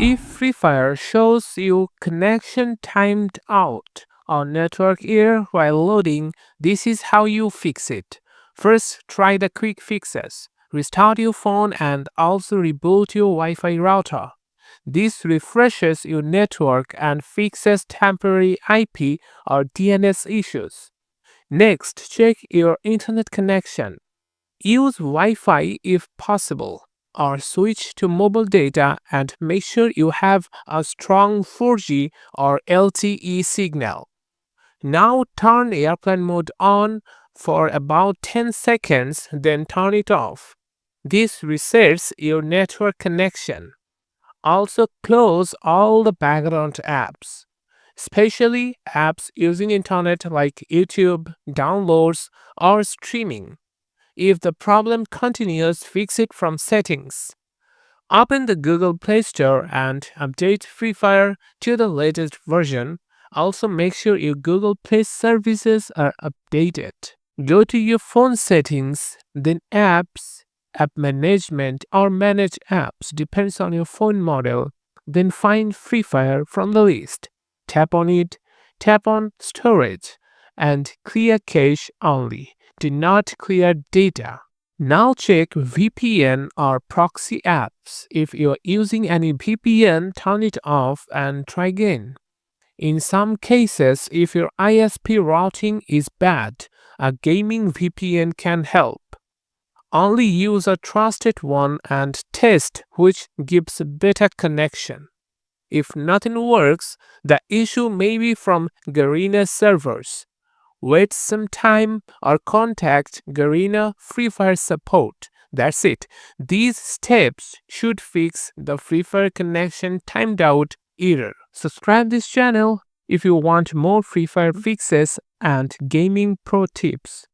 If Free Fire shows you connection timed out or network error while loading, this is how you fix it. First, try the quick fixes. Restart your phone and also reboot your Wi-Fi router. This refreshes your network and fixes temporary IP or DNS issues. Next, check your internet connection. Use Wi Fi if possible, or switch to mobile data and make sure you have a strong 4G or LTE signal. Now turn airplane mode on for about 10 seconds, then turn it off. This resets your network connection. Also, close all the background apps, especially apps using internet like YouTube, downloads, or streaming. If the problem continues, fix it from settings. Open the Google Play Store and update Free Fire to the latest version. Also, make sure your Google Play services are updated. Go to your phone settings, then apps, app management, or manage apps depends on your phone model. Then find Free Fire from the list. Tap on it, tap on storage, and clear cache only. Do not clear data. Now check VPN or proxy apps. If you're using any VPN, turn it off and try again. In some cases, if your ISP routing is bad, a gaming VPN can help. Only use a trusted one and test which gives better connection. If nothing works, the issue may be from Garena servers. Wait some time or contact Garena Free Fire support. That's it. These steps should fix the Free Fire connection timed out error. Subscribe this channel if you want more Free Fire fixes and gaming pro tips.